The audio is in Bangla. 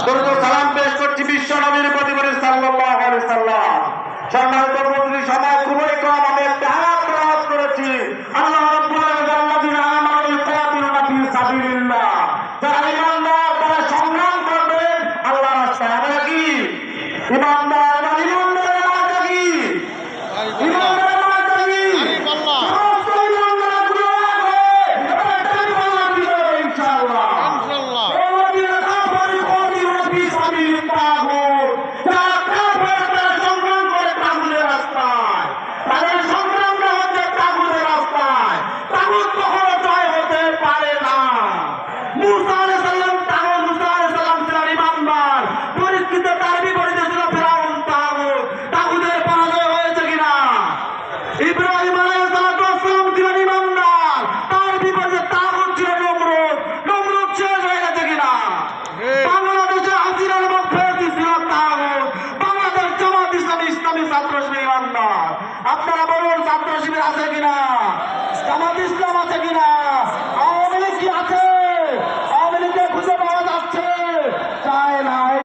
দরুদ ও সালাম পেশ করছি বিশ্ব নবীর প্রতি সাল্লাল্লাহু আলাইহি সাল্লাম। সম্মানিত উপস্থিতি, সময় খুবই কম, আমি একটা আয়াত তেলাওয়াত করেছি। আল্লাহ রাব্বুল আলামিন আল্লাযিনা আমানু ইউকাতিলুনা ফি সাবিলিল্লাহ, যারা ঈমানদার তারা সংগ্রাম করবে আল্লাহর রাস্তায়। আমরা কি ঈমানদার? ঈমানদারের মাঝে কি ঈমানদারের মাঝে কি সমস্ত ঈমানদারগুলো আছে, এটা বলা দিল ইনশাআল্লাহ। ইব্রাহিম আলাইহিস সালাম ছিলেন ইমানদার, তার বিপরীতে তাগুত ছিল নমরুদ। নমরুদ শেষ হয়ে গেছে কিনা? বাংলাদেশে হাসিনা এবং ফেসি ছিল তাগুত, বাংলাদেশ জামাত ইসলামী ইসলামী ছাত্র শিবির ইমানদার। আপনারা বলুন ছাত্র শিবির